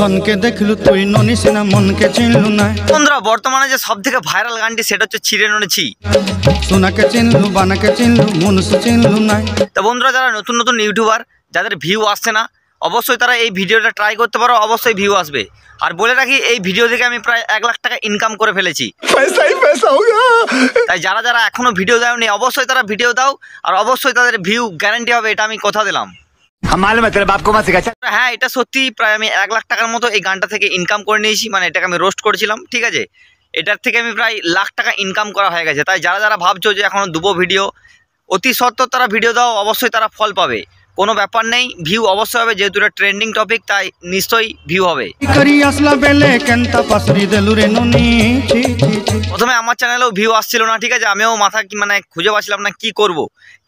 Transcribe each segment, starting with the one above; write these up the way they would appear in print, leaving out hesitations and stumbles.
ধনকে দেখলু তুই ননি সিনা মনকে চিনলু না। বন্ধুরা বর্তমানে যে সব থেকে ভাইরাল গানটি সেটা হচ্ছে ছিঁড়ে নড়েছি। সোনাকে চিনলু বানাকে চিনলু মনুষ্য চিনলু না। তো বন্ধুরা যারা নতুন নতুন ইউটিউবার যাদের ভিউ আসছে না অবশ্যই তারা এই ভিডিওটা ট্রাই করতে পারো, অবশ্যই ভিউ আসবে। আর বলে রাখি এই ভিডিও থেকে আমি প্রায় 1 লাখ টাকা ইনকাম করে ফেলেছি। তাই যারা যারা এখনো ভিডিও দাওনি অবশ্যই তারা ভিডিও দাও, আর অবশ্যই তাদের ভিউ গ্যারান্টি হবে, এটা আমি কথা দিলাম। হ্যাঁ এটা সত্যি, প্রায় আমি 1 লাখ টাকার মতো এই গানটা থেকে ইনকাম করে নিয়েছি। মানে এটাকে আমি রোস্ট করেছিলাম, ঠিক আছে, এটার থেকে আমি প্রায় লাখ টাকা ইনকাম করা হয়ে গেছে। তাই যারা যারা ভাবছো যে এখনো দুবো ভিডিও, অতি সত্ত্বর তারা ভিডিও দাও, অবশ্যই তারা ফল পাবে, কোনো ব্যাপার নেই, ভিউ অবশ্যই হবে, যেহেতু এটা ট্রেন্ডিং টপিক তাই নিশ্চয়ই ভিউ হবে। প্রথমে আমার চ্যানেলেও ভিউ আসছিল না, ঠিক আছে, আমিও মাথা মানে খুঁজে পাচ্ছিলাম না কি করব।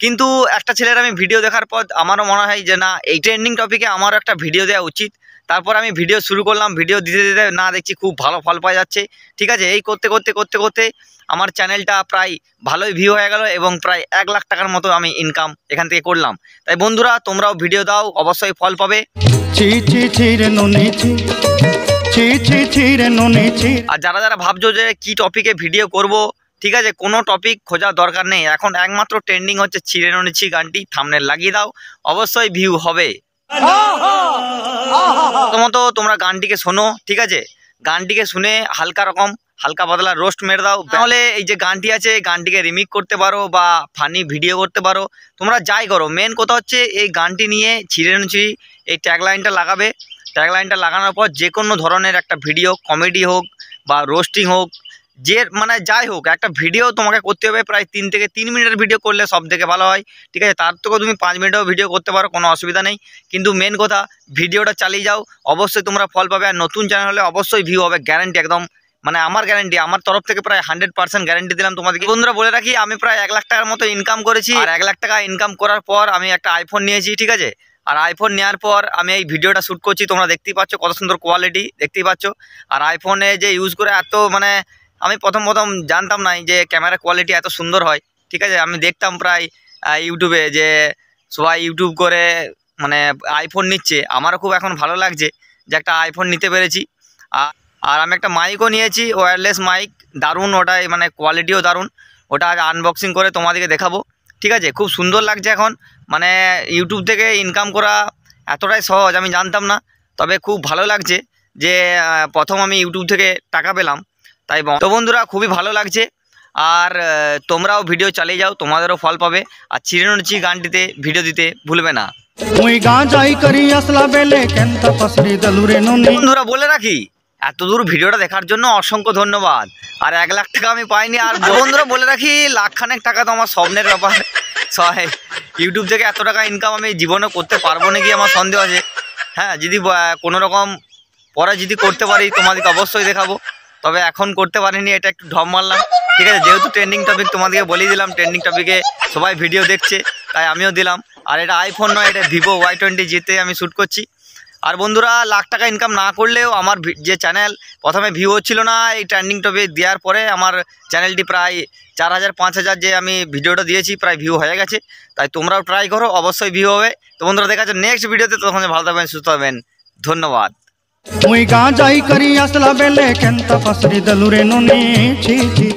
কিন্তু একটা ছেলের আমি ভিডিও দেখার পর আমারও মনে হয় যে না এই ট্রেন্ডিং টপিকে আমারও একটা ভিডিও দেওয়া উচিত। তারপর আমি ভিডিও শুরু করলাম, ভিডিও দিতে দিতে না দেখছি খুব ভালো ফল পাওয়া যাচ্ছে, ঠিক আছে। এই করতে করতে করতে করতে আমার চ্যানেলটা প্রায় ভালোই ভিউ হয়ে গেল এবং প্রায় 1 লাখ টাকার মতো আমি ইনকাম এখান থেকে করলাম। তাই বন্ধুরা তোমরাও ভিডিও দাও, অবশ্যই ফল পাবে। আর যারা যারা ভাবছো যে কি টপিকে ভিডিও করব, ঠিক আছে, কোনো টপিক খোঁজার দরকার নেই, এখন একমাত্র ট্রেন্ডিং হচ্ছে ছিঁড়ে নড়েছি গানটি, থাম্বনেল লাগিয়ে দাও, অবশ্যই ভিউ হবে। প্রথমত তোমরা গানটিকে শোনো, ঠিক আছে, গানটিকে শুনে হালকা পাতলা রোস্ট মেরে দাও, তাহলে এই যে গানটি আছে গানটিকে রিমিক করতে পারো বা ফানি ভিডিও করতে পারো, তোমরা যাই করো। মেন কথা হচ্ছে এই গানটি নিয়ে ছিঁড়ে নড়েছি এই ট্যাগলাইনটা লাগাবে। ট্যাগলাইনটা লাগানোর পর যে কোনো ধরনের একটা ভিডিও, কমেডি হোক বা রোস্টিং হোক, যে মানে যাই হোক, একটা ভিডিও তোমাকে করতে হবে প্রায় 3 থেকে 3 মিনিটের ভিডিও করলে সব থেকে ভালো হয়, ঠিক আছে। তার থেকেও তুমি 5 মিনিটেও ভিডিও করতে পারো, কোনো অসুবিধা নেই, কিন্তু মেন কথা ভিডিওটা চালিয়ে যাও, অবশ্যই তোমরা ফল পাবে। আর নতুন চ্যানেল হলে অবশ্যই ভিউ হবে, গ্যারান্টি একদম, মানে আমার গ্যারান্টি, আমার তরফ থেকে প্রায় 100% গ্যারান্টি দিলাম তোমাদেরকে। বন্ধুরা বলে রাখি আমি প্রায় 1 লাখ টাকার মতো ইনকাম করেছি। আর 1 লাখ টাকা ইনকাম করার পর আমি একটা আইফোন নিয়েছি, ঠিক আছে। আর আইফোন নেওয়ার পর আমি এই ভিডিওটা শ্যুট করছি, তোমরা দেখতেই পাচ্ছ কত সুন্দর কোয়ালিটি, দেখতেই পাচ্ছ। আর আইফোনে যে ইউজ করে এত মানে আমি প্রথম জানতাম না যে ক্যামেরা কোয়ালিটি এত সুন্দর হয়, ঠিক আছে। আমি দেখতাম প্রায় ইউটিউবে যে সবাই ইউটিউব করে মানে আইফোন নিচ্ছে, আমারও খুব এখন ভালো লাগছে যে একটা আইফোন নিতে পেরেছি। আর আমি একটা মাইকও নিয়েছি, ওয়্যারলেস মাইক, দারুণ, ওটাই মানে কোয়ালিটিও দারুণ, ওটা আজ আনবক্সিং করে তোমাদেরকে দেখাবো, ঠিক আছে। খুব সুন্দর লাগছে এখন, মানে ইউটিউব থেকে ইনকাম করা এতটাই সহজ আমি জানতাম না, তবে খুব ভালো লাগছে যে প্রথম আমি ইউটিউব থেকে টাকা পেলাম। তাই তো বন্ধুরা খুবই ভালো লাগছে। আর তোমরাও ভিডিও চালিয়ে যাও, তোমাদেরও ফল পাবে। আর ছিঁড়ে নড়েছি গানটিতে ভিডিও দিতে ভুলবে না। বন্ধুরা বলে রাখি এত দূর ভিডিওটা দেখার জন্য অসংখ্য ধন্যবাদ। আর 1 লাখ টাকা আমি পাইনি। আর বন্ধুরা বলে রাখি লাখখানেক টাকা তো আমার স্বপ্নের ব্যাপার, ইউটিউব থেকে এত টাকা ইনকাম আমি জীবনে করতে পারবো নাকি আমার সন্দেহ আছে। হ্যাঁ যদি কোনো রকম পরে যদি করতে পারি তোমাদেরকে অবশ্যই দেখাবো, তবে এখন করতে পারিনি, এটা একটু ঢপ মারলাম, ঠিক আছে। যেহেতু ট্রেন্ডিং টপিক তোমাদেরকে বলেই দিলাম, ট্রেন্ডিং টপিকে সবাই ভিডিও দেখছে তাই আমিও দিলাম। আর এটা আইফোন নয়, এটা ভিভো Y20 যেতে আমি শ্যুট করছি। আর বন্ধুরা লাখ টাকা ইনকাম না করলেও আমার যে চ্যানেল প্রথমে ভিউ হচ্ছিল না, এই ট্রেন্ডিং টপিক দেওয়ার পরে আমার চ্যানেলটি প্রায় 4000-5000 যে আমি ভিডিওটা দিয়েছি প্রায় ভিউ হয়ে গেছে। তাই তোমরাও ট্রাই করো, অবশ্যই ভিউ হবে। তো বন্ধুরা দেখা যাচ্ছে নেক্সট ভিডিওতে, তখন ভালো থাকবেন, সুস্থ হবেন, ধন্যবাদ। মুই গাঁ যাই করি আসলা বেলে কেনতা পাসরি দলুরে ননি ছি ছি।